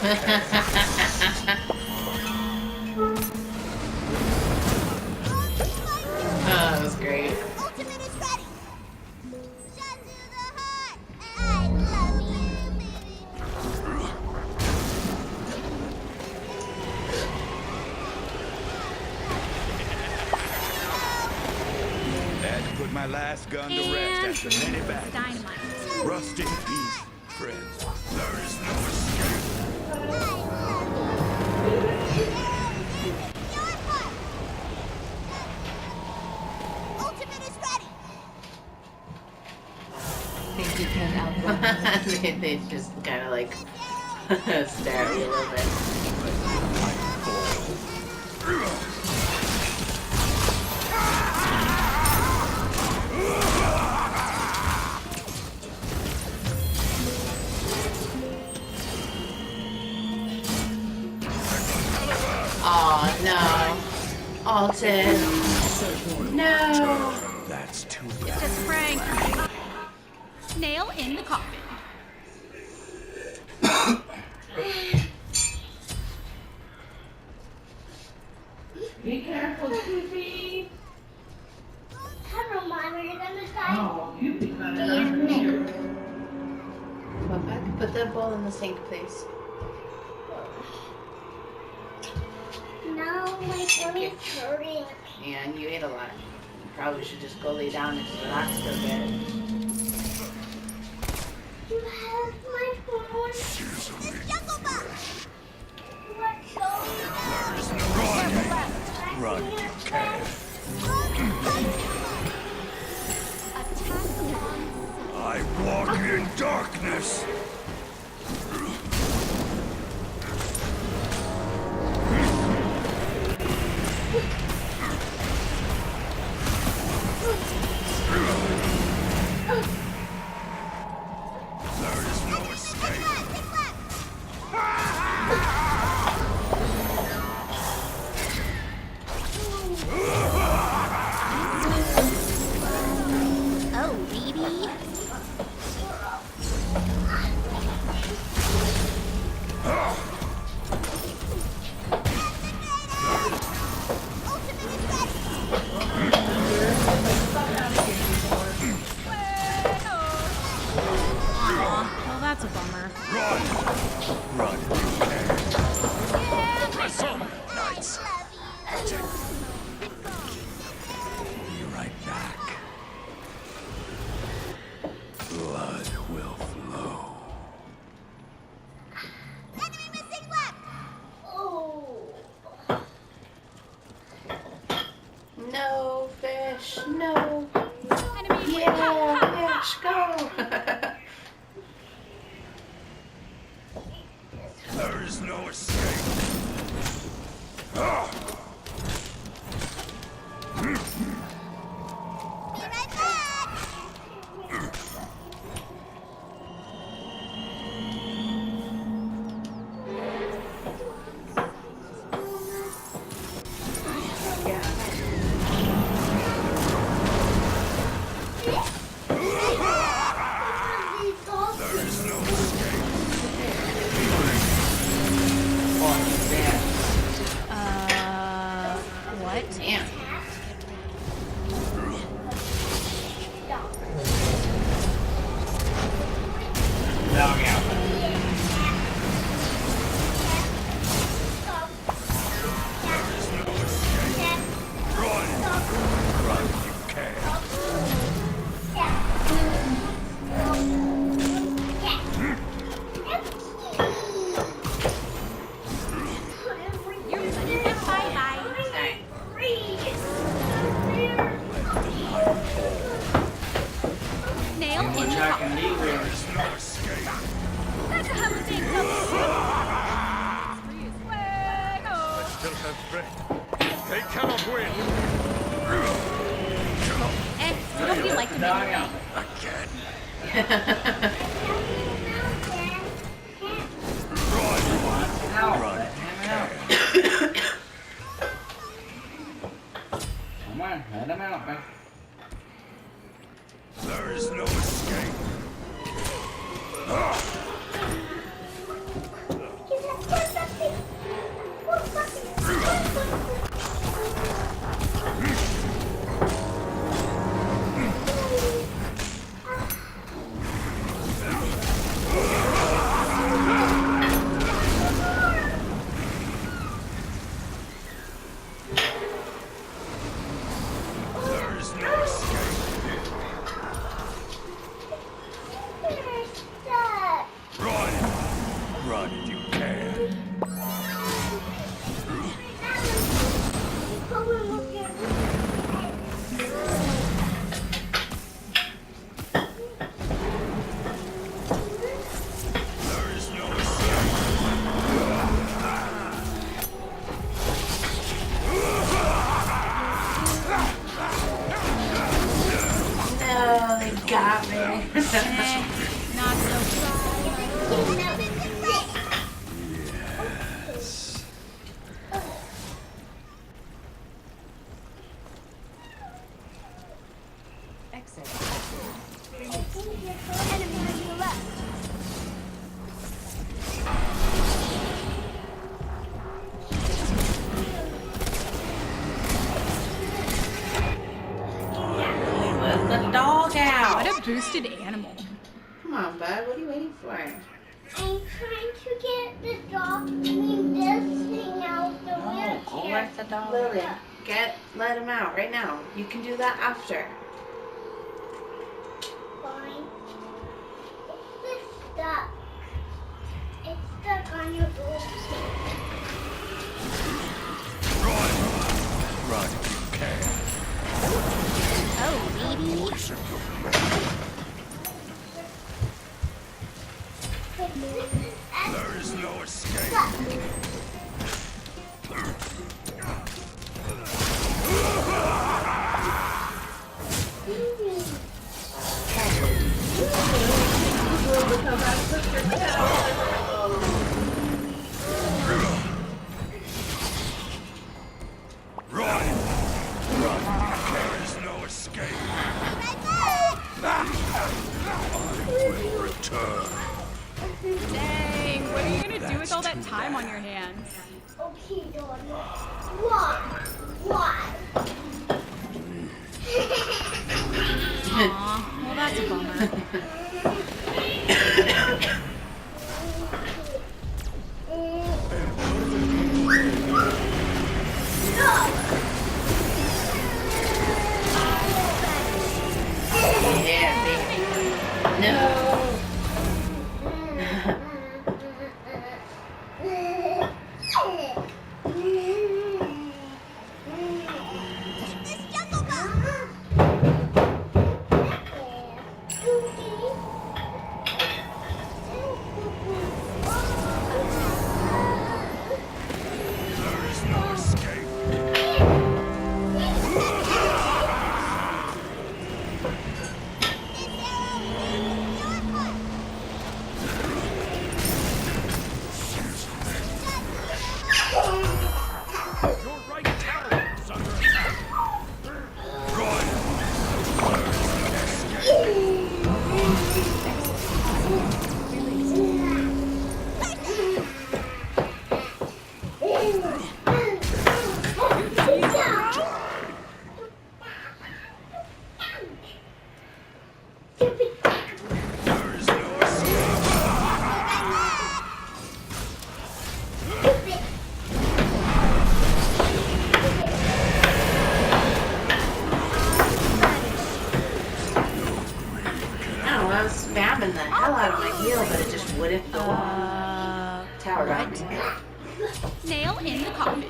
Oh, that was great. Ultimate is ready. Shut to the heart. I love you, baby. Had to put my last gun to rest after many battles. Dynamite. Rust in peace, friends. There is no escape. Ultimate is ready. Think you can outrun me? they just kind of like stare at me a little bit. Oh no. Alton. No. That's too It's bad. just Frank. Nail in the coffin. Be careful, Scoopy. Have a monitor on the side. Oh, you be kind of Come back. Put the bowl in the sink, please. No, my tummy's hurting. Yeah, and you ate a lot. You probably should just go lay down and relax a bit. You have my phone. This jungle box. Let's go. Run, you can. I walk in darkness. There is no escape. Oh, baby. Aw, well, that's a bummer. Run! Run, you can. Wrestle, knights. Be right back. Blood will flow. Enemy missing left. Oh. No fish, no. Enemy Yeah, fish, go. There is no escape. Ah! Be right back. There is no escape. What? Damn. Run! Run, you can. Bye-bye. Nail in the coffin. There is no escape. That's a big Still have strength. They cannot win. you don't feel like to make Again. Run. Come on, let him out, man. There is no escape. Ah! got me. Not so Yes. Exit. Enemy on your left. Let the dog out. What a boosted animal. Come on, bud. What are you waiting for? I'm trying to get the dog, this thing out the Go wheelchair. let the dog. Lily, let him out right now. You can do that after. Fine. It's stuck. It's stuck on your wheelchair. Run if you can. Oh, baby. There is no escape. Run! Run! There is no escape. I will return. Dang, what are you gonna do with all that time on your hands? Okay, Dawn. Why? Aw, well that's a bummer. Yeah, baby. No. This jungle bug. There is no escape. Your right tower is under attack. Run! There is no escape. No, I was spamming the hell out of my heal, but it just wouldn't go off. Tower got me. Nail in the coffin.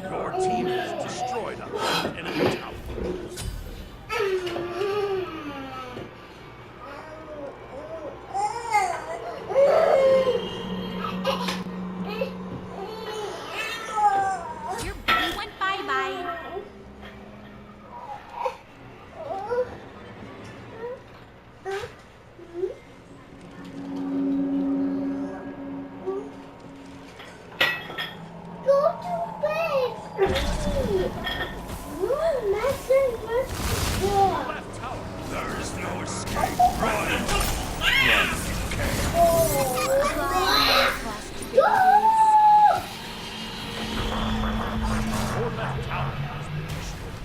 Your team has destroyed an enemy tower. Your buddy went bye-bye. Go to bed. Left tower. There is no escape. Run! Run if you can. Your left tower has been destroyed.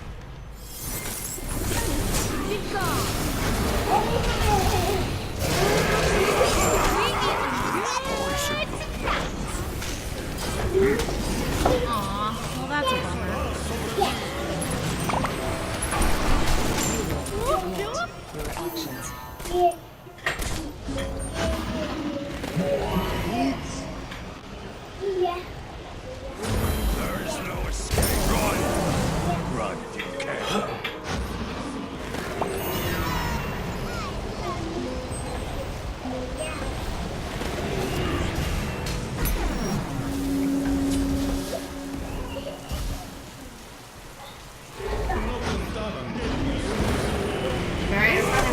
Be gone. Aw, well that's a bummer.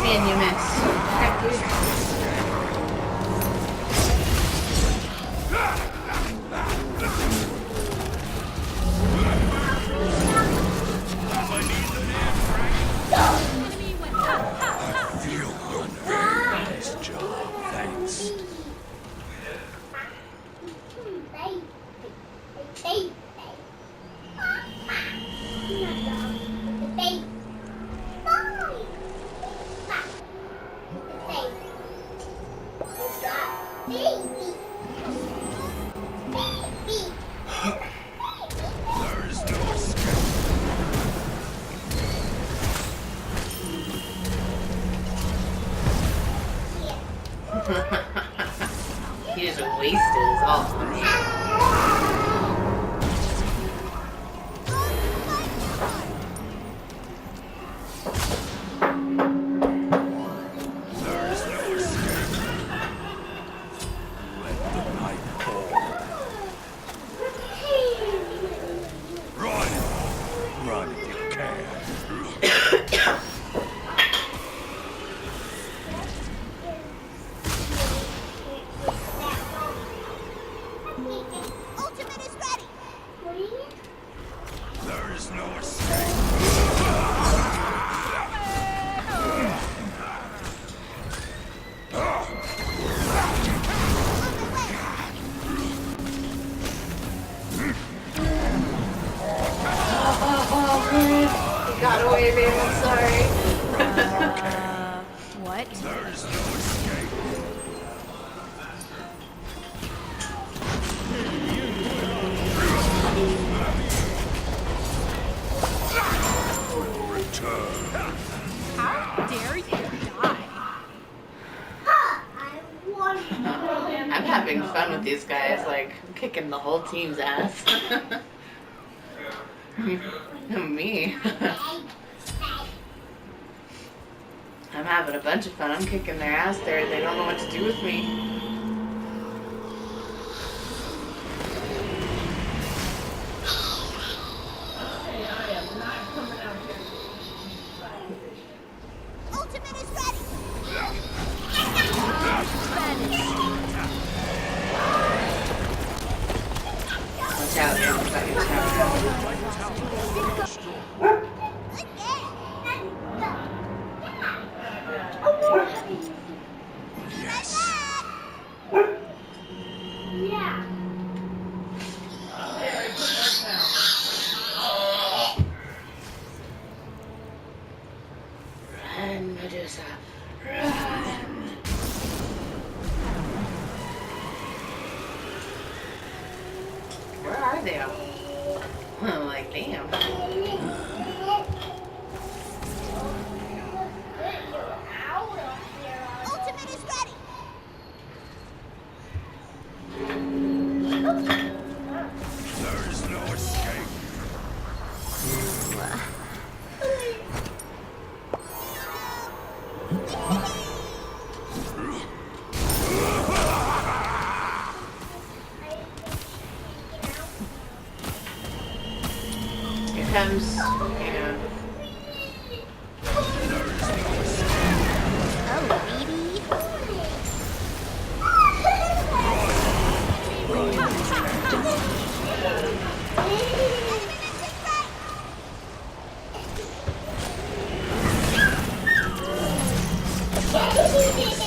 And you missed. Heck, dude. Enemy went ha ha ha. Feel good. Nice job. Thanks. There is no escape. He just wasted his ult on me. There is no escape. Let the night fall. Run! Run if you can. Ultimate is ready. There is no escape. Oh, man. He got away, babe. I'm sorry. What? There is no escape. Will return. How dare you die? I'm having fun with these guys. Like, I'm kicking the whole team's ass. Me. I'm having a bunch of fun. I'm kicking their ass there. They don't know what to do with me. Ultimate is ready. Watch out, man. Fucking tower. Yes. Run, Medusa. Run. Where are they all? I'm like, damn. Ultimate is ready. There is no escape. Here comes, yeah.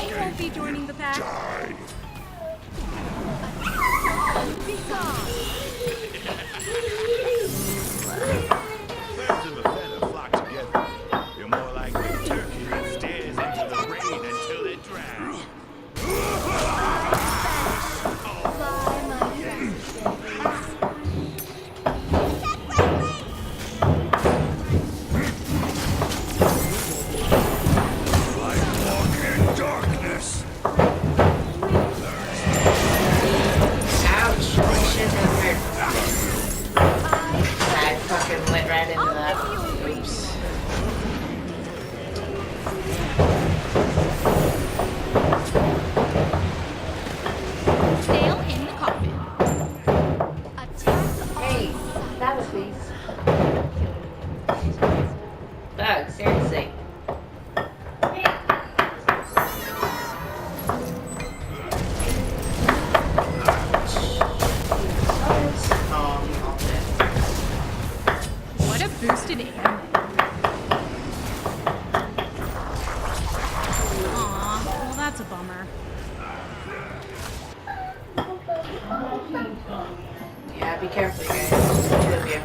You won't be joining the pack. Die. Be gone. Birds of a feather flock together. You're more like the turkey that stares into the rain and boosted ammo. Aw, well that's a bummer. Yeah, be careful, you guys. Both of you.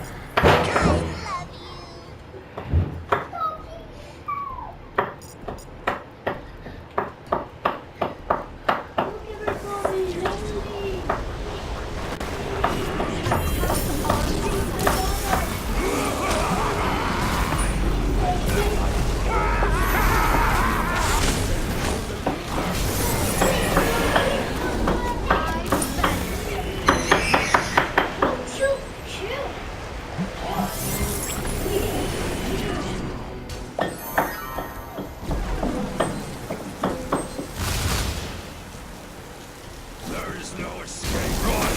There is no escape. Run!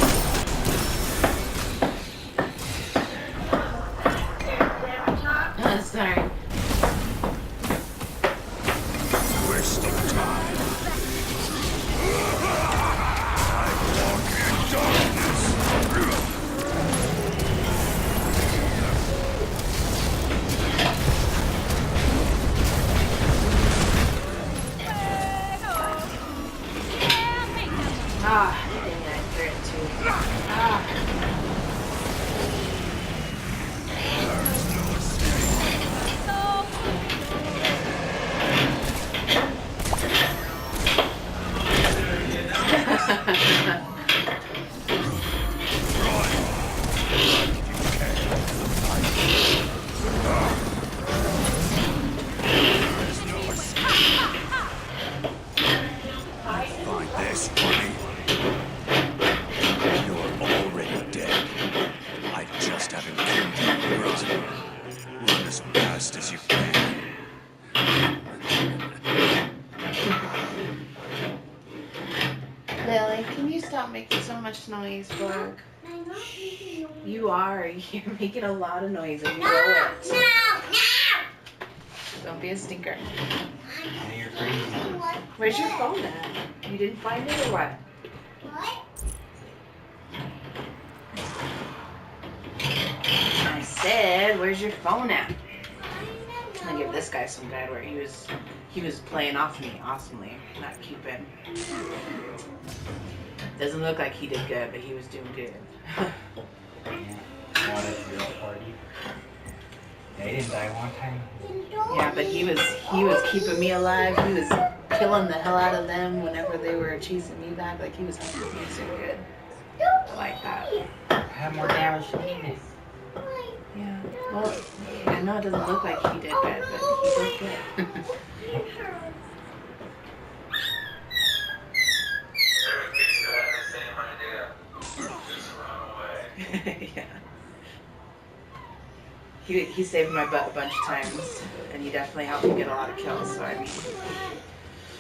Sorry. Wasting time. I walk in darkness. Ah, dang it, I threw it too. Ah. Find this funny. You're already dead. I just haven't killed you, Rosie. Run as fast as you can. Lily, can you stop making so much noise, Borg? You are. You're making a lot of noise and you know it. Don't be a stinker. You're crazy. Where's your phone at? You didn't find it or what? I said, where's your phone at? I'm gonna give this guy some bad where he was playing off me awesomely, not Cupid. Doesn't look like he did good, but he was doing good. Yeah. What a real party. They didn't die one time. Yeah, but he was keeping me alive. He was killing the hell out of them whenever they were chasing me back. Like he was helping me so good. I like that. Have more damage than he did. Yeah. Well, I know it doesn't look like he did bad, but he did good. Yeah. He saved my butt a bunch of times, and he definitely helped me get a lot of kills. So I mean,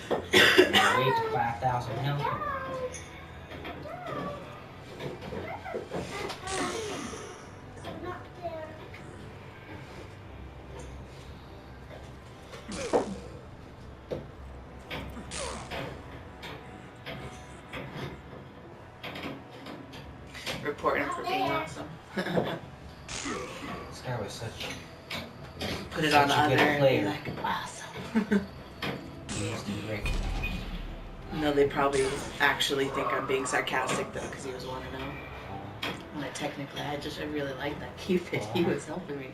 Wait to 5,000 health. report him for being awesome. This guy was such. Put it on the Such a other good and be player. like, awesome. He needs to be recognized. No, they probably actually think I'm being sarcastic though, because he was 1-0. But technically, I really like that Cupid. He was helping me.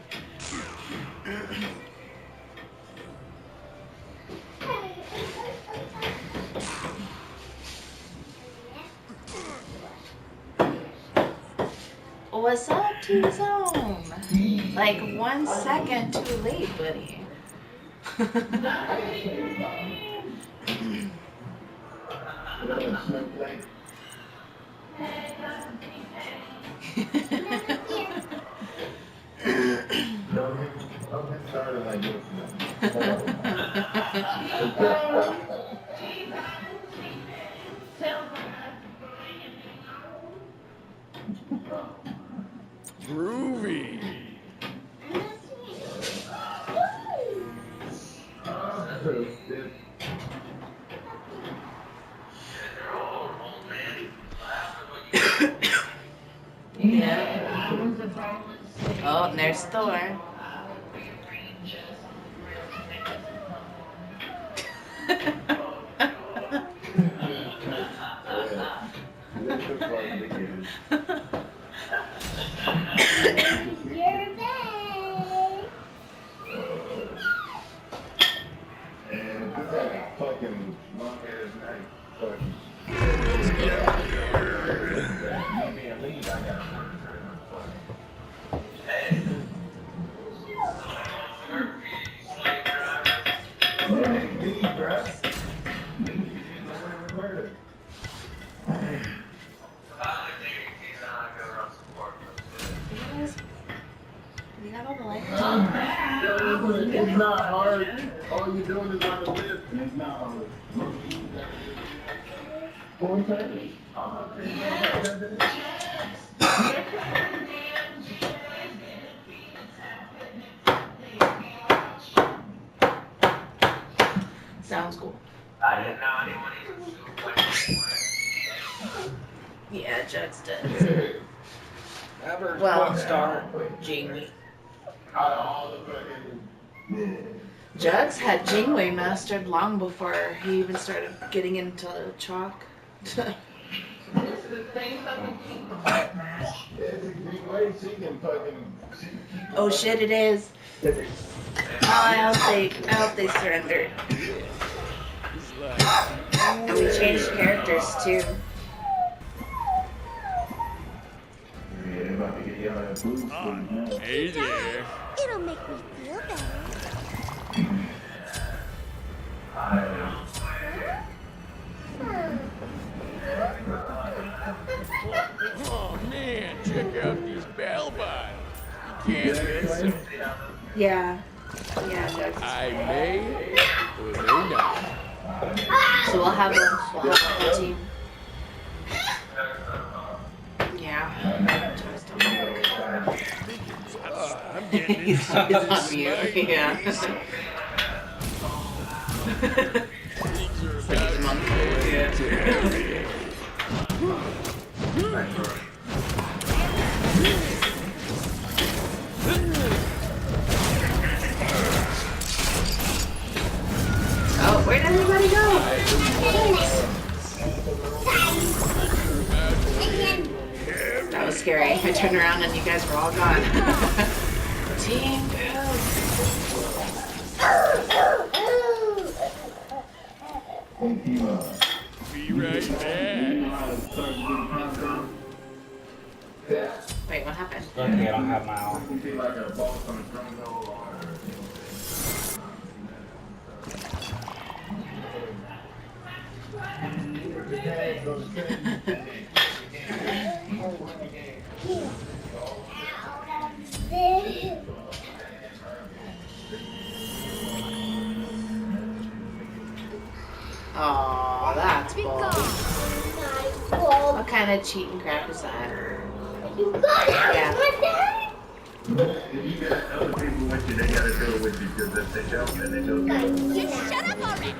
What's up, T-Zone? Like 1 second too late, buddy. Groovy. Yeah. Oh, and there's Thor. You're back. And this is a fucking long ass night. Fucking. Me being lead, I got Hey, lead, bruh. You got all the lights? It's not hard. All you're doing is on the list. It's not hard. Sounds cool. I didn't know anyone Yeah, Jugs does. ever. Well, Star. Jingwei. Out of all the fucking. Jugs had Jingwei mastered long before he even started getting into chalk. It's a big way she can fucking. Oh shit, it is. Oh, I hope they surrendered. And we changed characters too. Yeah, they about to get y'all that blue now. Hey there. It'll make me feel better. Oh man, check out these bell bottoms. You can't miss them. Yeah. Yeah, Jugs. I may or may not. So we'll have a whole team. Yeah. Jugs don't work. I'm getting He's on mute. Yeah. Things are about to Yeah. Oh, where did everybody go? That was scary. I turned around and you guys were all gone. Team be right back. Wait, what happened? Okay, I don't have my own. You feel like a boss on a stronghold or. Oh, that's bull. What kind of cheating crap is that? Yeah. If you got other people with you, they gotta deal with you because if they don't, then they don't. Just shut up already.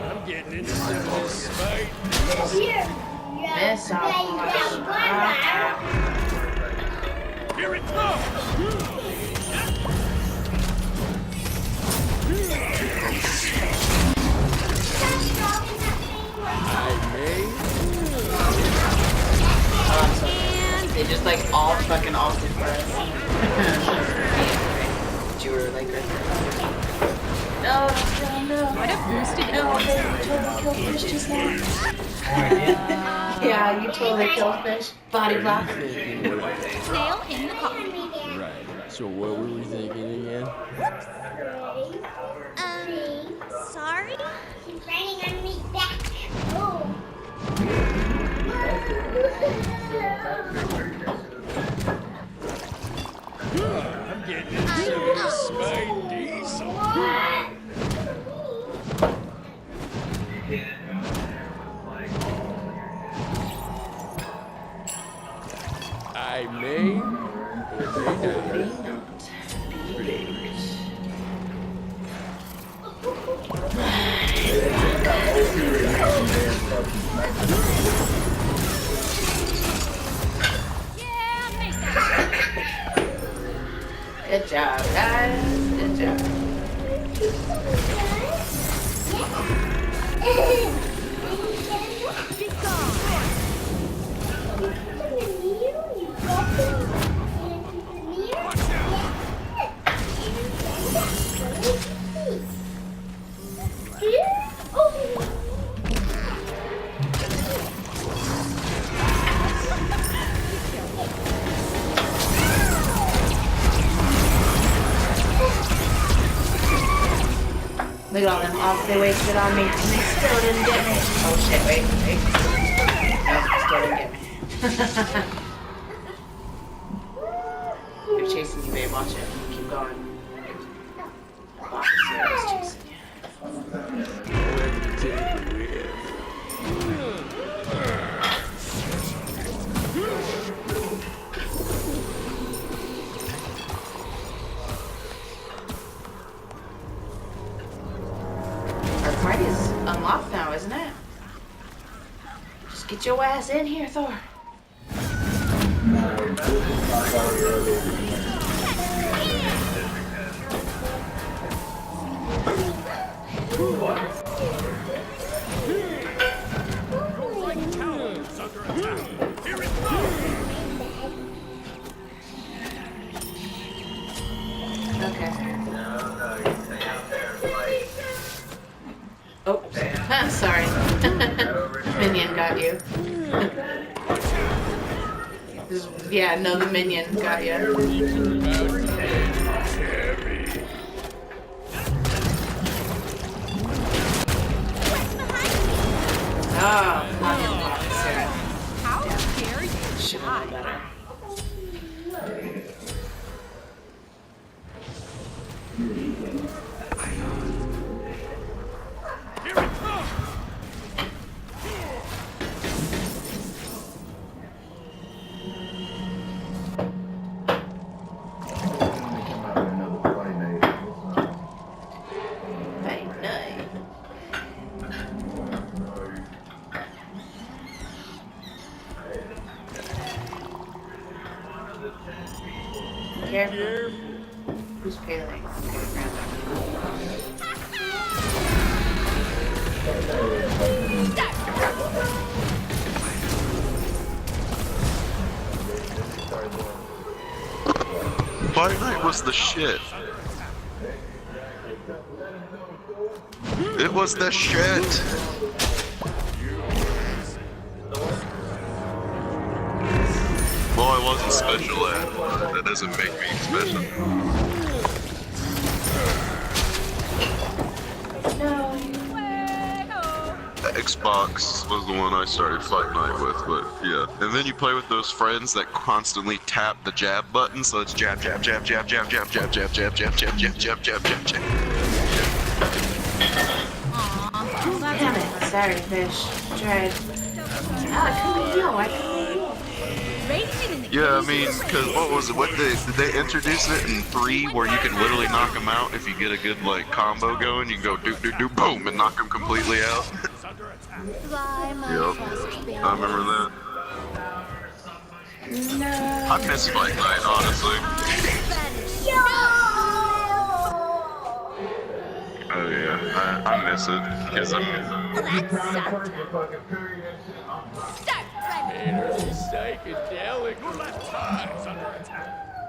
I'm getting into some of this Smite. Miss off. Here it comes. I may. They just like all fucking ulted for us. You were like right there. No, What a boosted no, they totally killed fish just now. Yeah, you totally killed fish. Body block. snail in the coffee. Right. So what were we thinking again? Sorry? She's raining on me back. Oh. I'm getting into some of this Smite diesel. I may or may not. Yeah, make that. Good job, guys. Good job. Look at all them ops they wasted on me, and they still didn't get me. Oh shit, wait. Nope, still didn't get me. They're chasing you, babe, watch it. Keep going. Officer is chasing you. Our party's unlocked now, isn't it? Just get your ass in here, Thor. Okay. Oh, sorry. Minion got you. Yeah, no, the minion got you. Oh, not him, officer. How dare you? Should have known better. Night, night. Careful. Who's paling? Okay, Friday night was the shit. It was the shit. Well, I wasn't special ed. That doesn't make me special. Xbox was the one I started Fight Night with, but yeah. And then you play with those friends that constantly tap the jab button, so it's jab, jab, jab, jab, jab, jab, jab, jab, jab, jab, jab, jab, jab, jab, jab, jab. damn it. Sorry, fish. Tried. I couldn't heal. I couldn't heal. Yeah, I mean, because what was it? What did they introduce it in 3 where you can literally knock them out if you get a good like combo going? You can go do do do boom and knock them completely out. Yep, I remember that. No. I miss Fight Night, honestly. Oh yeah, I miss it because I'm.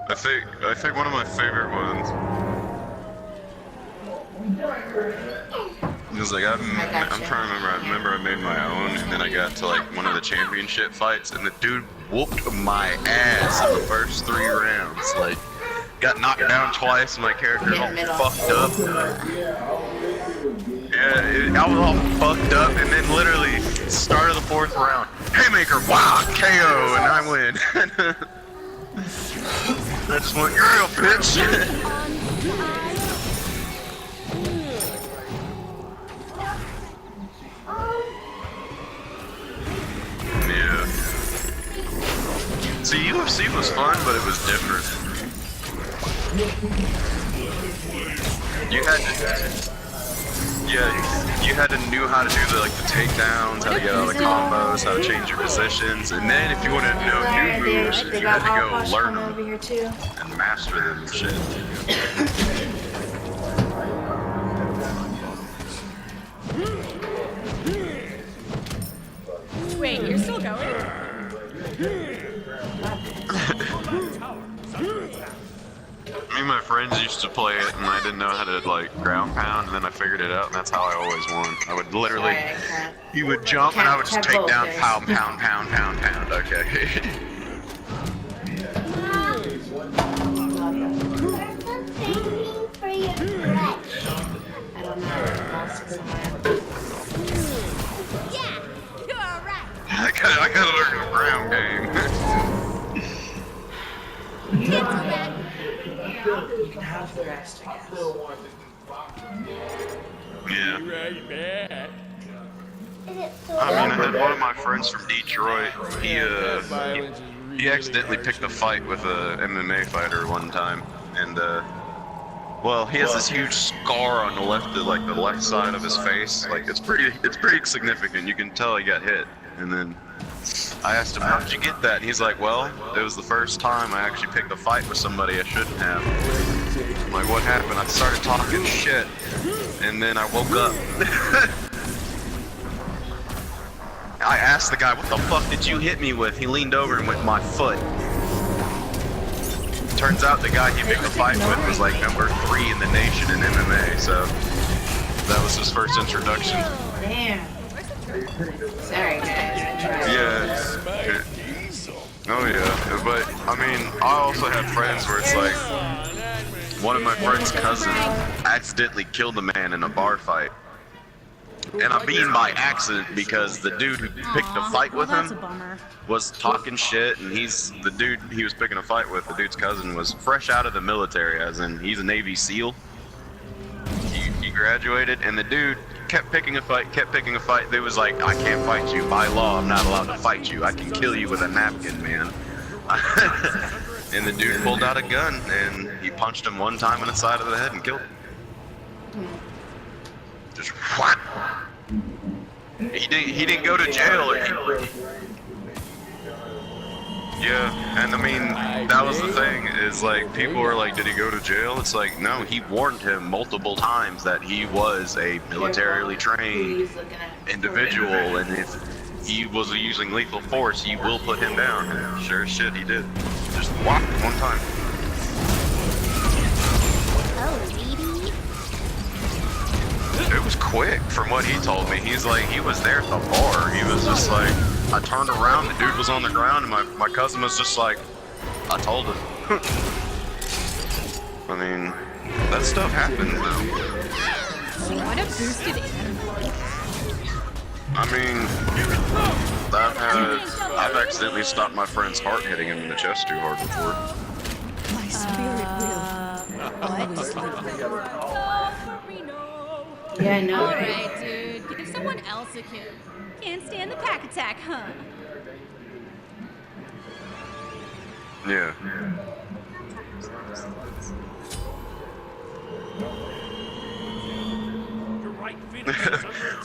I think one of my favorite ones is like I'm trying to remember. I remember I made my own, and then I got to like one of the championship fights, and the dude whooped my ass in the first 3 rounds. Like, got knocked down twice, and my character all fucked up. Yeah, I was all fucked up, and then literally start of the 4th round, haymaker, wow, KO, and I win. I just went, you're a real bitch. Yeah. See, UFC was fun, but it was different. You had to. Yeah, you had to know how to do the takedowns, how to get out of the combos, how to change your positions, and then if you wanted to know new moves, They you had got to go Holocaust learn coming over them here too. and master them and shit. Wait, you're still going? Me and my friends used to play it, and I didn't know how to ground pound, and then I figured it out, and that's how I always won. I would literally, Sorry, I can't. he would jump, and I would just Can't take down focus. pound, pound, pound, pound, pound. Okay. For your flesh. I don't know. Lost somewhere. Yeah, you're right. I gotta learn the ground game. You can have the rest, I guess. Yeah. Is it so I mean, I had one of my friends from Detroit. He accidentally picked a fight with a MMA fighter one time, and well, he has this huge scar on the left side of his face. It's pretty significant. You can tell he got hit. And then I asked him, "How did you get that?" And he's like, "Well, it was the first time I actually picked a fight with somebody I shouldn't have." I'm like, "What happened?" I started talking shit, and then I woke up. I asked the guy, "What the fuck did you hit me with?" He leaned over and went, "My foot." Turns out the guy he picked a fight with was number 3 in the nation in MMA, so that was his first introduction. Damn. Sorry, guys. I tried. Yeah. Oh yeah, but I mean, I also have friends where it's one of my friend's cousins accidentally killed a man in a bar fight. And I mean by accident because the dude who picked a fight with That's a him bummer. was talking shit, and the dude he was picking a fight with, the dude's cousin, was fresh out of the military, as in he's a Navy SEAL. He graduated, and the dude kept picking a fight. They was like, "I can't fight you. By law, I'm not allowed to fight you. I can kill you with a napkin, man." And the dude pulled out a gun, and he punched him one time in the side of the head and killed him. Just what? He didn't go to jail. Yeah, and I mean, that was the thing, is people were like, "Did he go to jail?" It's like, no, he warned him multiple times that he was a militarily trained individual, and if he was using lethal force, he will put him down. And sure as shit, he did. Just whacked him one time. It was quick, from what he told me. He's like, he was there at the bar. He was just like, I turned around, the dude was on the ground, and my cousin was just like, I told him. I mean, that stuff happens, though. What a boosted animal. I mean, I've accidentally stopped my friend's heart hitting him in the chest too hard before. My spirit will. Yeah, I know. Alright, dude. Give someone else a kill. Can't stand the pack attack, huh? Yeah.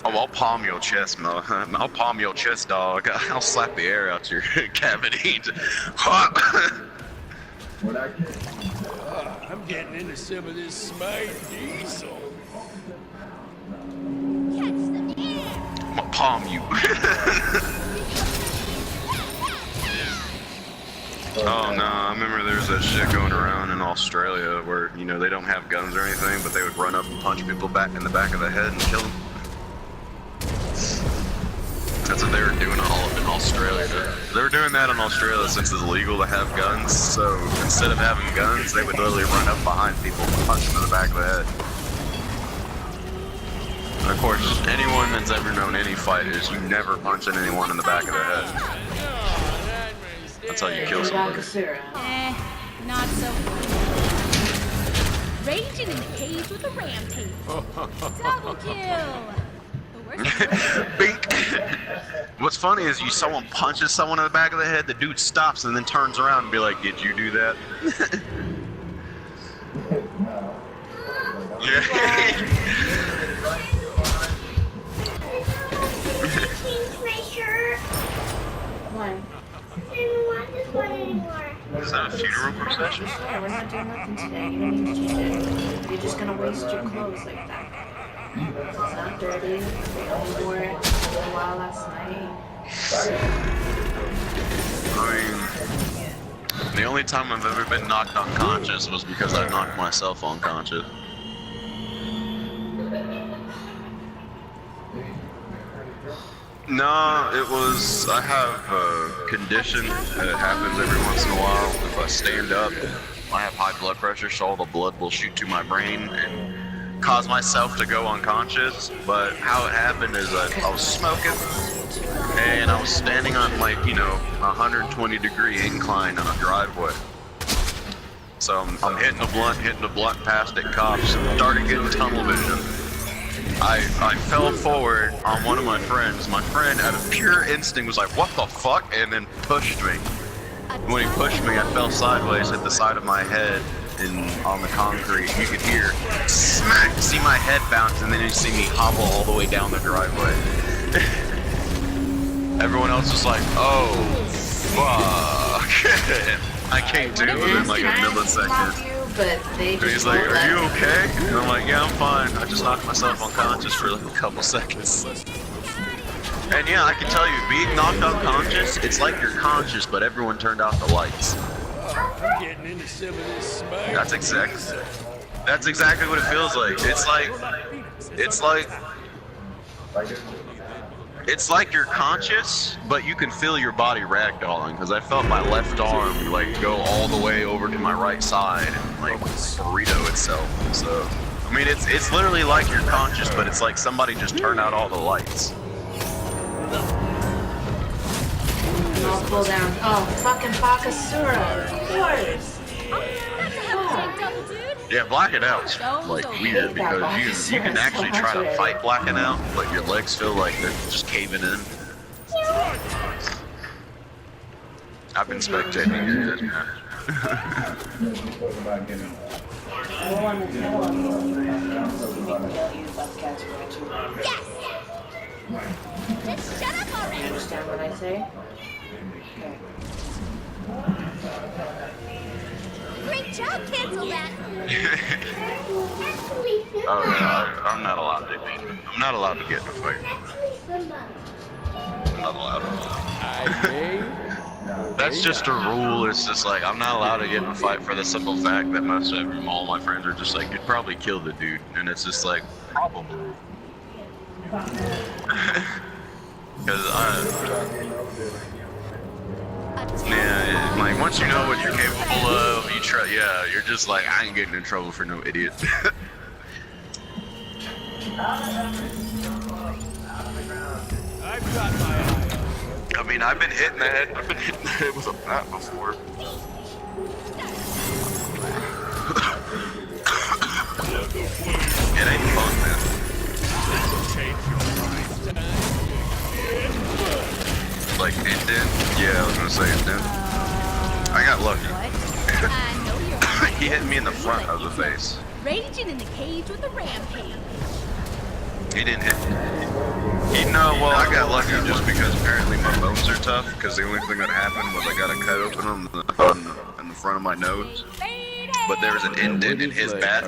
Oh, I'll palm your chest, Mo. I'll palm your chest, dog. I'll slap the air out your cavity. I'm getting into some of this Smite diesel. I'm gonna palm you. Oh no, I remember there was that shit going around in Australia where, they don't have guns or anything, but they would run up and punch people back in the back of the head and kill them. That's what they were doing all up in Australia. They were doing that in Australia since it's illegal to have guns, so instead of having guns, they would literally run up behind people and punch them in the back of the head. And of course, anyone that's ever known any fighters, you never punching anyone in the back of the head. That's how you kill somebody. Not so funny. Raging in the cage with a ram tape. Double kill. The worst Bink. What's funny is someone punches someone in the back of the head, the dude stops and then turns around and be like, "Did you do that?" Yeah. Is that a funeral procession? Yeah, we're not doing nothing today. You don't need to change it. You're just gonna waste your clothes like that. It's not dirty. They only wore it for a little while last night. I mean, the only time I've ever been knocked unconscious was because I knocked myself unconscious. No, it was, I have a condition that happens every once in a while. If I stand up, I have high blood pressure, so all the blood will shoot to my brain and cause myself to go unconscious. But how it happened is I was smoking, and I was standing on like, you know, 120-degree incline on a driveway. So I'm hitting the blunt past it, cops, started getting tunnel vision. I fell forward on one of my friends. My friend, out of pure instinct, was like, what the fuck? And then pushed me. When he pushed me, I fell sideways, hit the side of my head on the concrete. You could hear smack, see my head bounce, and then you see me hobble all the way down the driveway. Everyone else was like, oh, fuck. I came to within like a millisecond. But they just He's like, are you okay? And I'm like, yeah, I'm fine. I just knocked myself unconscious for like a couple seconds. And yeah, I can tell you, being knocked unconscious, it's like you're conscious, but everyone turned out the lights. I'm getting into some of this Smite. That's exactly what it feels like. It's like you're conscious, but you can feel your body ragdolling, because I felt my left arm like go all the way over to my right side and like burrito itself. So, I mean, it's literally like you're conscious, but it's like somebody just turned out all the lights. I'll pull down. Oh, fucking Bakasura, of course. Yeah, blacking out's like weird because you can actually try to fight blacking out, but your legs feel like they're just caving in. I've been spectating your match. Yes! Just shut up You already! understand what I say? Okay. Great job, cancel that! Oh no, I'm not allowed to. I'm not allowed to get in a fight. I'm not allowed. That's just a rule. It's just like I'm not allowed to get in a fight for the simple fact that most of them, all my friends are just like, you'd probably kill the dude, and it's just like probably. Because yeah, like once you know what you're capable of, yeah, you're just like, I ain't getting in trouble for no idiot. I've got my eye on. I mean, I've been hitting the head with a bat before. It ain't fun, man. Like, it did? Yeah, I was gonna say it did. I got lucky. I know you're He hit me in the front of the face. raging in the cage with a rampage. He didn't hit me. Well, I got lucky just because apparently my bones are tough, because the only thing that happened was I got a cut open on the front of my nose. But there was an indent in his bat.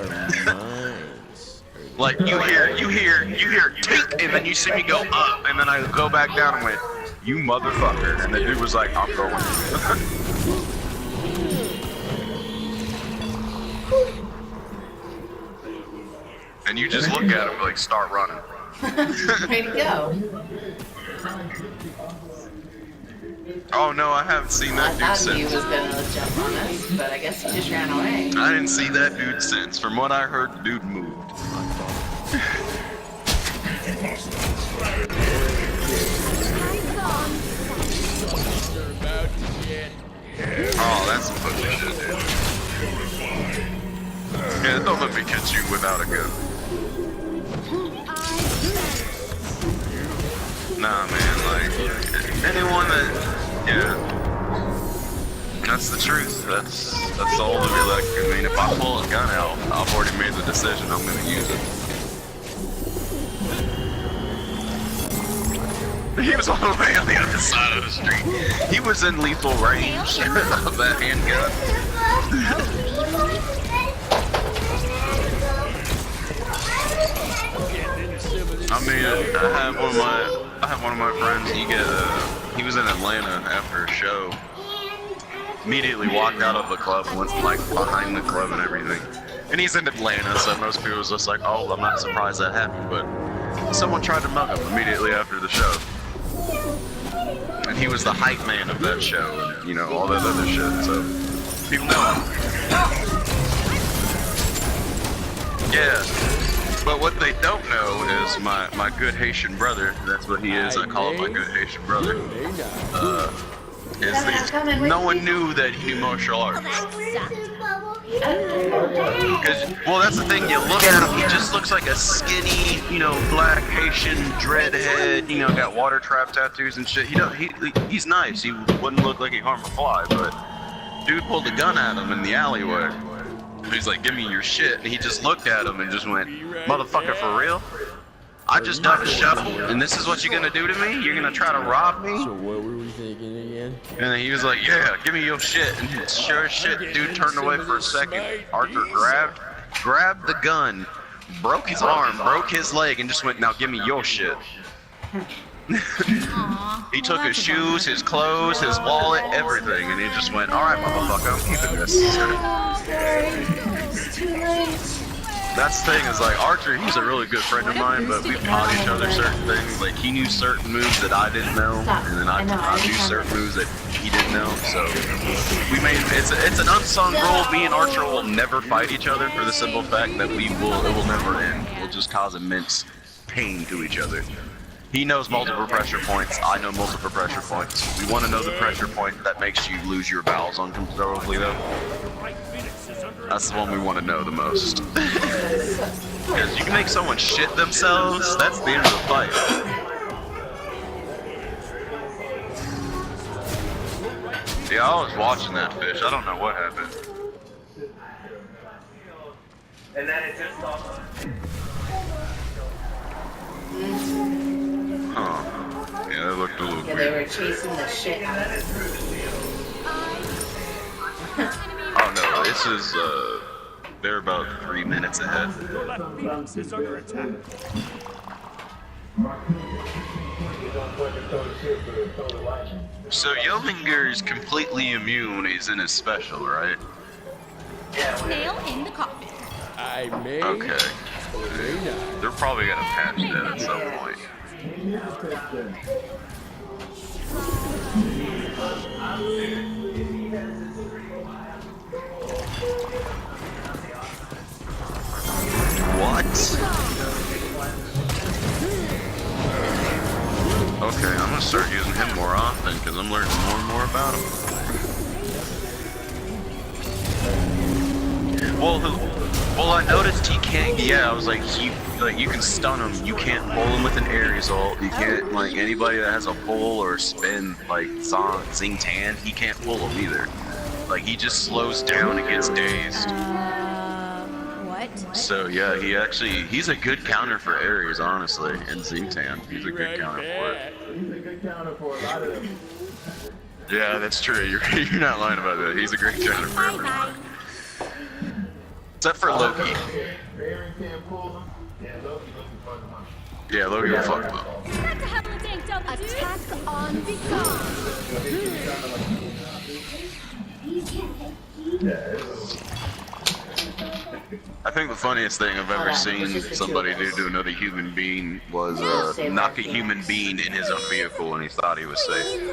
Like, you hear tink, and then you see me go up, and then I go back down and went, you motherfucker. And the dude was like, I'm going. And you just look at him like, start running. Way to go. Oh no, I haven't seen that I dude thought he since. was gonna jump on us, but I guess he just ran away. I didn't see that dude since. From what I heard, the dude moved. Oh, that's some pussy shit, dude. Yeah, don't let me catch you without a gun. Nah, man, like, anyone that, yeah, that's the truth. That's all that we like. I mean, if I pull a gun out, I've already made the decision I'm gonna use it. He was all the way on the other side of the street. He was in lethal range of that handgun. I mean, I have one of my friends. He was in Atlanta after a show. Immediately walked out of the club, went like behind the club and everything. And he's in Atlanta, so most people was just like, "Oh, I'm not surprised that happened." But someone tried to mug him immediately after the show. And he was the hype man of that show, and, you know, all that other shit, so people know him. Yeah, but what they don't know is my good Haitian brother, that's what he is, I call him my good Haitian brother, is that no one knew that he knew martial arts. Well, that's the thing, you look at him, he just looks like a skinny, you know, black Haitian dreadhead, you know, got water trap tattoos and shit. He's nice, he wouldn't look like he harmed a fly, but dude pulled a gun at him in the alleyway. He's like, "Give me your shit," and he just looked at him and just went, "Motherfucker, for real? I just dug a shovel, and this is what you're gonna do to me? You're gonna try to rob me?" So what were we thinking again? And then he was like, "Yeah, give me your shit." And sure as shit, dude turned away for a second. Arthur grabbed the gun, broke his arm, broke his leg, and just went, "Now give me your shit." He took his shoes, his clothes, his wallet, everything, and he just went, "All right, motherfucker, I'm keeping this." It's too late. That's the thing, is like, Archer, he's a really good friend of mine, but we taught each other certain things. Like, he knew certain moves that I didn't know, and then I knew certain moves that he didn't know, so we made, it's an unsung rule. Me and Archer will never fight each other for the simple fact that it will never end. We'll just cause immense pain to each other. He knows multiple pressure points, I know multiple pressure points. We want to know the pressure point that makes you lose your bowels uncontrollably, though. That's the one we want to know the most. Because you can make someone shit themselves, that's the end of the fight. Yeah, I was watching that fish, I don't know what happened. And then it just stopped. Oh, yeah, that looked a little Yeah, they weird. were chasing the shit out of it. Oh no, this is, they're about 3 minutes ahead. Phoenix is under attack. So Yeominger is completely immune, he's in his special, right? Nail in the coffin. I may. Okay. Or may not. They're probably gonna patch that at some point. What? Okay, I'm gonna start using him more often because I'm learning more and more about him. Well, I noticed he can't. Yeah, I was like, you can stun him. You can't pull him with an air result. You can't, like, anybody that has a pull or spin, like Zing Tan, he can't pull him either. Like, he just slows down and gets dazed. What? So yeah, he's a good counter for Ares, honestly, and Zing Tan. He's a good counter for it. He's a good counter for a lot of them. Yeah, that's true. You're not lying about that. He's a great counter for everyone. Except for Loki. Aaron can't pull them. Yeah, Loki fuck him up. Yeah, Loki will fuck him up. Back to hell and dank double dude. Attack on become. I think the funniest thing I've ever seen somebody do to another human being was knock a human being in his own vehicle and he thought he was safe.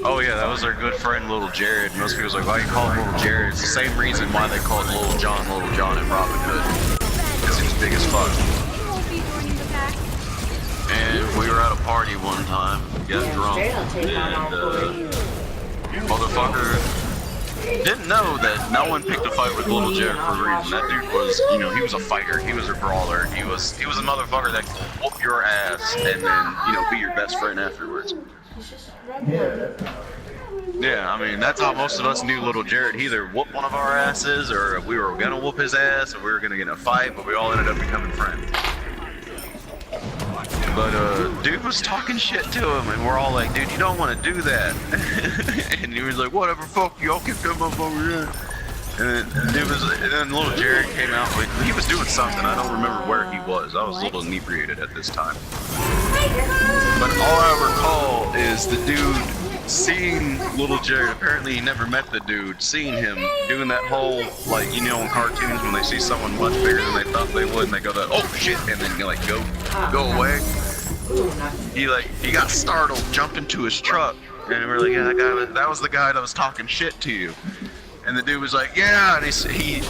Oh yeah, that was our good friend Little Jared. Most people was like, why you call him Little Jared? It's the same reason why they called Little John in Robin Hood. Because he was big as fuck. And we were at a party one time, got drunk, and motherfucker didn't know that no one picked a fight with Little Jared for a reason. That dude was, he was a fighter, he was a brawler, he was a motherfucker that could whoop your ass and then, be your best friend afterwards. Yeah, I mean, that's how most of us knew little Jared. He either whooped one of our asses, or we were gonna whoop his ass, or we were gonna get in a fight, but we all ended up becoming friends. But, dude was talking shit to him, and we're all like, dude, you don't want to do that. And he was like, whatever, fuck you, I'll kick them up over here. And then little Jared came out, like, he was doing something, I don't remember where he was. I was a little inebriated at this time. But all I recall is the dude seeing little Jared. Apparently he never met the dude, seeing him doing that whole, like, you know, in cartoons when they see someone much bigger than they thought they would, and they go that, oh shit, and then you like go away. He got startled, jumped into his truck, and we're like, yeah, that was the guy that was talking shit to you. And the dude was like, yeah, and he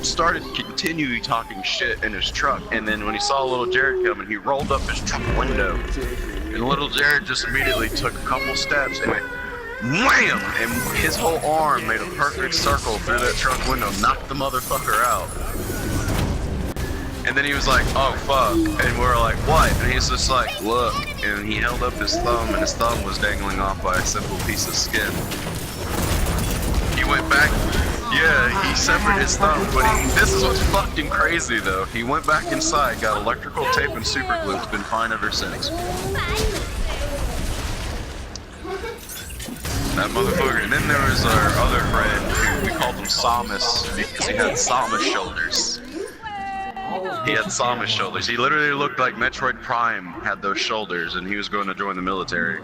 started continuing talking shit in his truck, and then when he saw little Jared coming, he rolled up his truck window, and little Jared just immediately took a couple steps and went, wham! And his whole arm made a perfect circle through that truck window, knocked the motherfucker out. And then he was like, oh fuck, and we were like, what? And he's just like, look, and he held up his thumb, and his thumb was dangling off by a simple piece of skin. He went back, yeah, he severed his thumb, but this is what's fucking crazy though. He went back inside, got electrical tape and super glue, it's been fine ever since. That motherfucker, and then there was our other friend who we called him Samus because he had Samus shoulders. He had Samus shoulders. He literally looked like Metroid Prime had those shoulders, and he was going to join the military.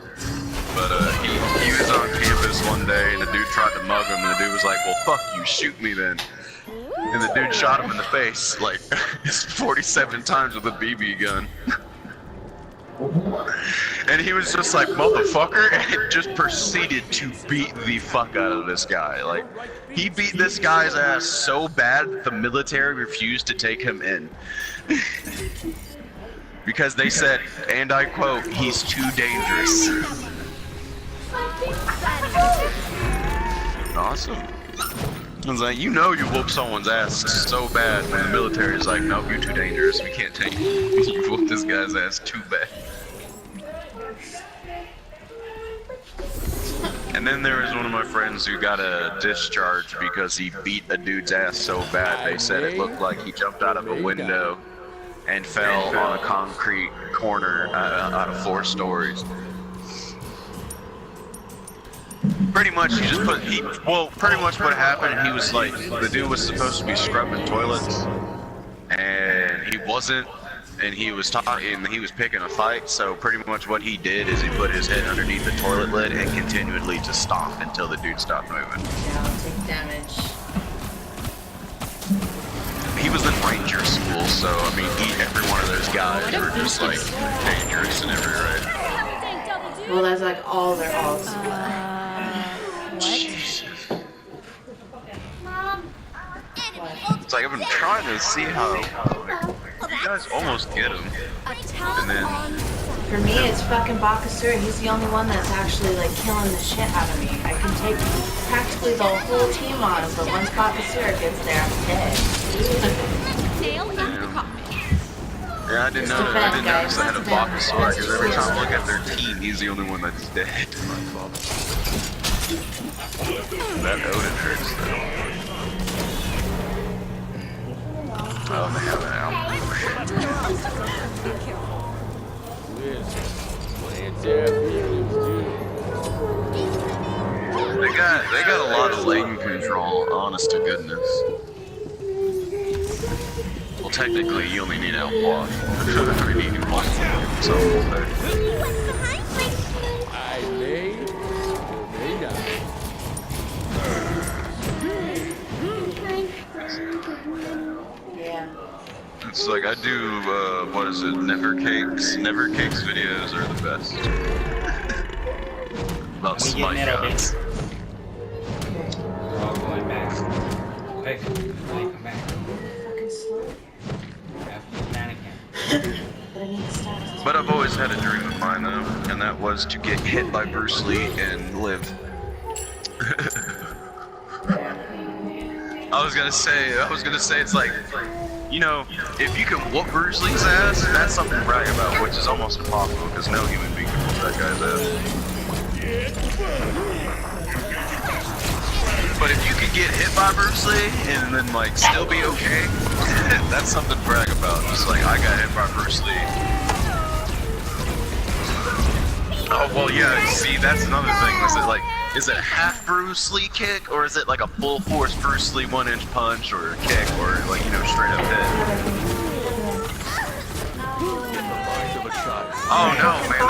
But he was on campus one day, and the dude tried to mug him, and the dude was like, well, fuck you, shoot me then. And the dude shot him in the face, like, 47 times with a BB gun. And he was just like, motherfucker, and just proceeded to beat the fuck out of this guy. Like, he beat this guy's ass so bad that the military refused to take him in. Because they said, and I quote, he's too dangerous. Awesome. I was like, you know you whoop someone's ass so bad when the military is like, no, you're too dangerous, we can't take you. You whooped this guy's ass too bad. And then there was one of my friends who got a discharge because he beat a dude's ass so bad they said it looked like he jumped out of a window and fell on a concrete corner out of 4 stories. Pretty much he just pretty much what happened, he was like, the dude was supposed to be scrubbing toilets, and he wasn't, and he was talking, and he was picking a fight, so pretty much what he did is he put his head underneath the toilet lid and continually just stomped until the dude stopped moving. Yeah, I'll take damage. He was in ranger school, so I mean, every one of those guys were just like dangerous in every way. Well, that's like all their alls. Jesus. It's like I've been trying to see how you guys almost get him, and then For me, it's fucking Bakasura. He's the only one that's actually like killing the shit out of me. I can take practically the whole team on him, but once Bakasura gets there, I'm dead. yeah, I didn't know. I didn't notice I had a Bakasura because every time I look at their team, he's the only one that's dead. That Odin hurts though. Oh, they have an album. They got a lot of lane control, honest to goodness. Well, technically, you only need outlaw. I mean, you can walk so I may or may not. Yeah. it's like I do, what is it, Never Cakes? Never Cakes videos are the best. About We Smite get metal guns. hits. We're all going back. Quick, when I come back. Fucking slow. After the mannequin. But I need to stop. But I've always had a dream of mine though, and that was to get hit by Bruce Lee and live. I was gonna say it's like, you know, if you can whoop Bruce Lee's ass, that's something to brag about, which is almost impossible because no human being can whoop that guy's ass. But if you could get hit by Bruce Lee and then like still be okay, that's something to brag about. Just like I got hit by Bruce Lee. Oh well, yeah. See, that's another thing. Is it a half Bruce Lee kick, or is it like a full force Bruce Lee 1-inch punch or a kick, or like straight up hit? Oh no, man!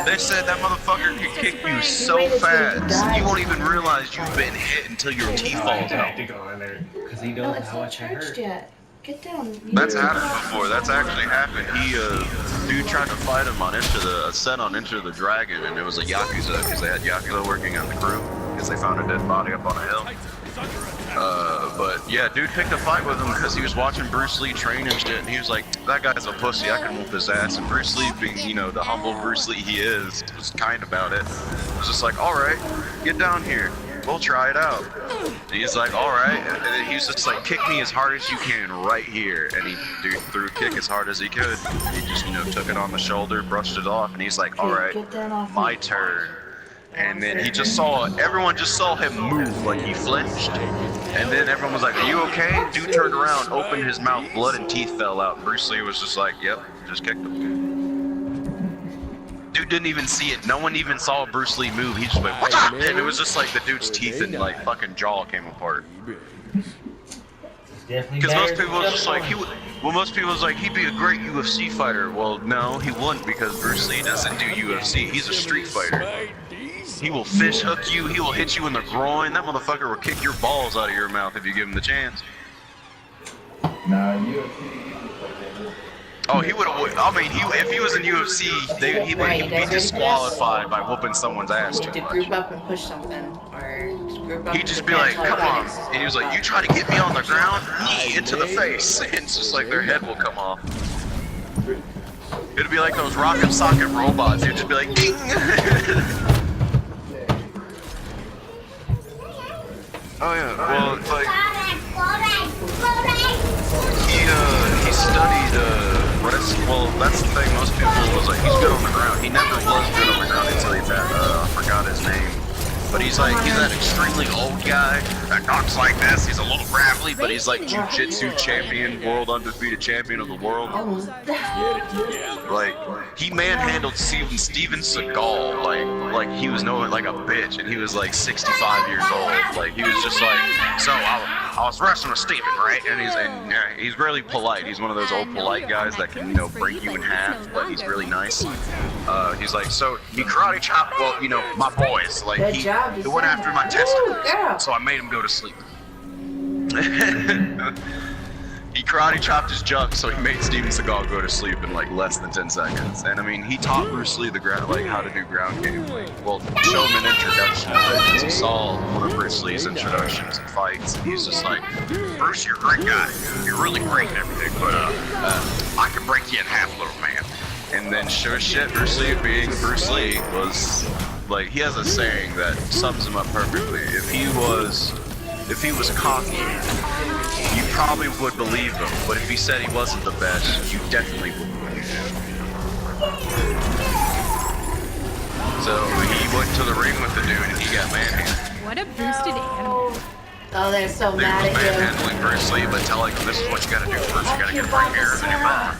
They said that motherfucker can kick you so fast you won't even realize you've been hit until your teeth falls out. Because he No, knows it's how not much it charged hurt. yet. Get down. That's happened before. That's actually happened. Dude tried to fight him on a set on Enter the Dragon, and it was a Yakuza, because they had Yakuza working on the crew, because they found a dead body up on a hill. But yeah, dude picked a fight with him because he was watching Bruce Lee train and shit, and he was like, that guy's a pussy, I can whoop his ass. And Bruce Lee, being, the humble Bruce Lee he is, was kind about it. It was just like, alright, get down here. We'll try it out. And he's like, alright. And then he was just like, kick me as hard as you can right here. And dude threw a kick as hard as he could. He just, took it on the shoulder, brushed it off, and he's like, alright, my turn. And then everyone just saw him move, like he flinched. And then everyone was like, are you okay? Dude turned around, opened his mouth, blood and teeth fell out. And Bruce Lee was just like, yep, just kicked him. Dude didn't even see it. No one even saw Bruce Lee move. He just went, what's up? And it was just like the dude's teeth and like fucking jaw came apart. Because most people was just like, most people was like, he'd be a great UFC fighter. Well, no, he wouldn't, because Bruce Lee doesn't do UFC. He's a street fighter. He will fish hook you, he will hit you in the groin. That motherfucker will kick your balls out of your mouth if you give him the chance. Oh, he would have. I mean, if he was in UFC, he would be disqualified by whooping someone's ass too To much. group up and push something, or group up. He'd just be like, come on. And he was like, you try to get me on the ground? Knee into the face. And it's just like their head will come off. It'd be like those rocket socket robots. It'd just be like, ding! Oh yeah, well, it's like, he studied, well, that's the thing, most people was like, he's good on the ground. He never was good on the ground until he met, I forgot his name. But he's that extremely old guy that talks like this. He's a little gravelly, but he's like jiu-jitsu champion, world undefeated champion of the world. Like, he manhandled Steven Seagal, like he was known like a bitch, and he was like 65 years old. Like, he was just like, so I was wrestling with Steven, right? And he's really polite. He's one of those old polite guys that can, break you in half, but he's really nice. He's like, so he karate chopped, well, my boys, like, he went after my testicles, so I made him go to sleep. He karate chopped his junk, so he made Steven Seagal go to sleep in like less than 10 seconds. And I mean, he taught Bruce Lee how to do ground game. Well, show him an introduction of it, because he saw one of Bruce Lee's introductions and fights. And he's just like, Bruce, you're a great guy. You're really great and everything, but I can break you in half, little man. And then sure shit, Bruce Lee being Bruce Lee was like, he has a saying that sums him up perfectly. If he was cocky, you probably would believe him, but if he said he wasn't the best, you definitely would believe him. So he went to the ring with the dude and he got manhandled. What a boosted animal. Oh, they're so They mad was at him. manhandling Bruce Lee, but telling him this is what you gotta do first, you gotta get right here and then your mouth.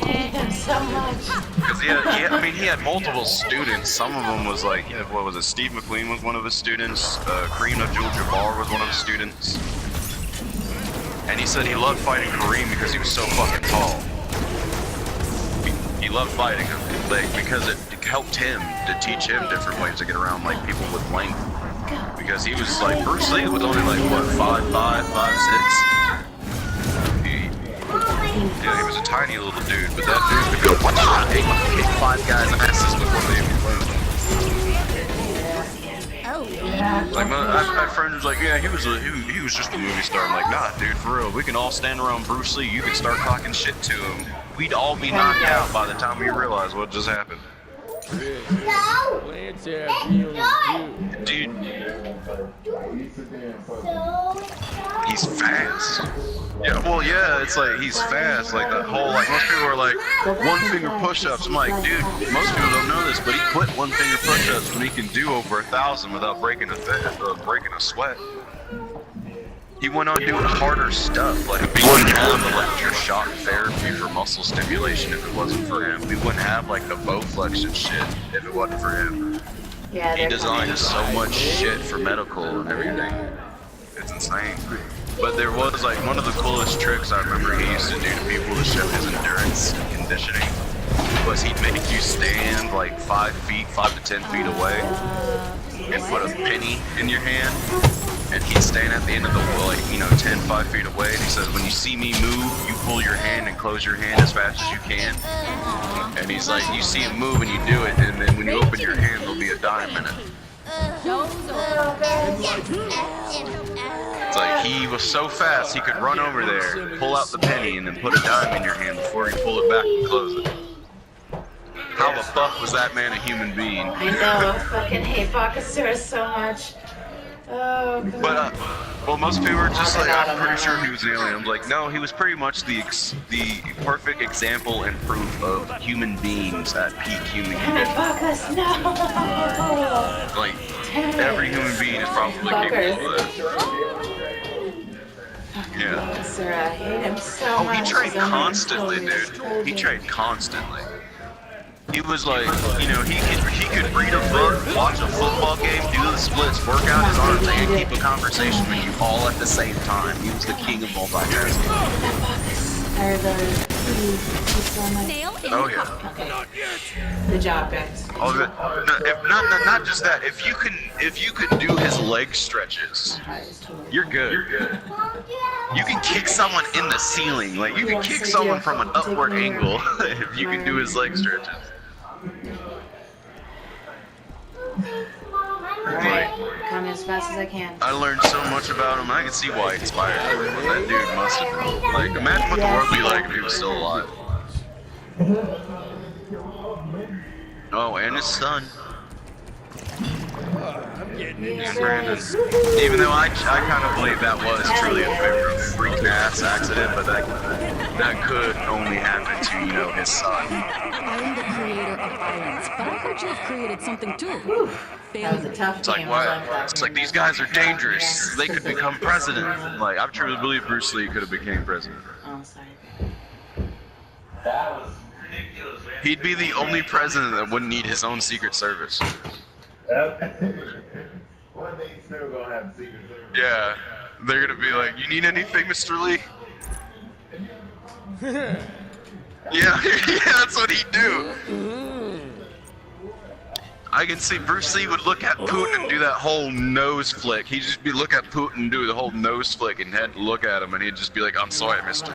I hate him so much. Because he had multiple students. Some of them was like, what was it? Steve McQueen was one of his students. Kareem Abdul-Jabbar was one of his students. And he said he loved fighting Kareem because he was so fucking tall. He loved fighting him because it helped him to teach him different ways to get around like people with length. Because he was like, Bruce Lee was only like what, 5'5", 5'6". Yeah, he was a tiny little dude, but that dude could go, he could kick 5 guys' asses before they even moved. Like, my friend was like, yeah, he was just a movie star. I'm like, nah, dude, for real, we can all stand around Bruce Lee, you can start talking shit to him. We'd all be knocked out by the time we realize what just happened. Dude, he's fast. Yeah, well, yeah, it's like, he's fast, like, that whole, like, most people are like, one-finger push-ups. I'm like, dude, most people don't know this, but he quit one-finger push-ups when he can do over 1,000 without breaking a sweat. He went on doing harder stuff, like we wouldn't have electroshock therapy for muscle stimulation if it wasn't for him. We wouldn't have like the Bowflex shit if it wasn't for him. Yeah, He they're designed so much shit for medical and everything. It's insane. But there was like one of the coolest tricks I remember he used to do to people to show his endurance and conditioning was he'd make you stand like 5 to 10 feet away and put a penny in your hand. And he'd stand at the end of the wall, like, 5 feet away, and he says, when you see me move, you pull your hand and close your hand as fast as you can. And he's like, you see him move and you do it, and then when you open your hand, there'll be a dime in it. It's like, he was so fast, he could run over there, pull out the penny, and then put a dime in your hand before you pull it back and close it. How the fuck was that man a human being? I know, I fucking hate Bakasura so much. Oh, God. But, well, most people are just like, I'm pretty sure he was an alien. I'm like, no, he was pretty much the perfect example and proof of human beings at peak human Damn it, Bakas, no! Like, every human being is probably capable of that. Yeah. Bakasura, I hate him so Oh, much. he trained So constantly, dude. He trained constantly. He was like, he could read a book, watch a football game, do the splits, work out his arms, and keep a conversation with you all at the same time. He was the king of multitasking. Nail in Oh the yeah. cup. Okay. Good job, guys. Oh, not just that. If you can do his leg stretches, you're good. You can kick someone in the ceiling. Like you can kick someone from an upward angle if you can do his leg stretches. Alright, coming as fast as I can. I learned so much about him. I can see why he inspired me. That dude must have been. Like, imagine what the world would be like if he was still alive. Oh, and his son. And Brandon. Even though I kind of believe that was truly a freak ass accident, but that could only happen to, his son. I'm the creator of violence, but I heard you have created something too. That was a tough It's like, game. what? It's like, these guys are dangerous. They could become president. Like, I truly believe Bruce Lee could have became president. Oh, sorry. He'd be the only president that wouldn't need his own Secret Service. One day he's still gonna have Secret Service. Yeah, they're gonna be like, you need anything, Mr. Lee? Yeah, that's what he'd do. I can see Bruce Lee would look at Putin and do that whole nose flick. He'd just be look at Putin and do the whole nose flick and head look at him and he'd just be like, I'm sorry, Mr.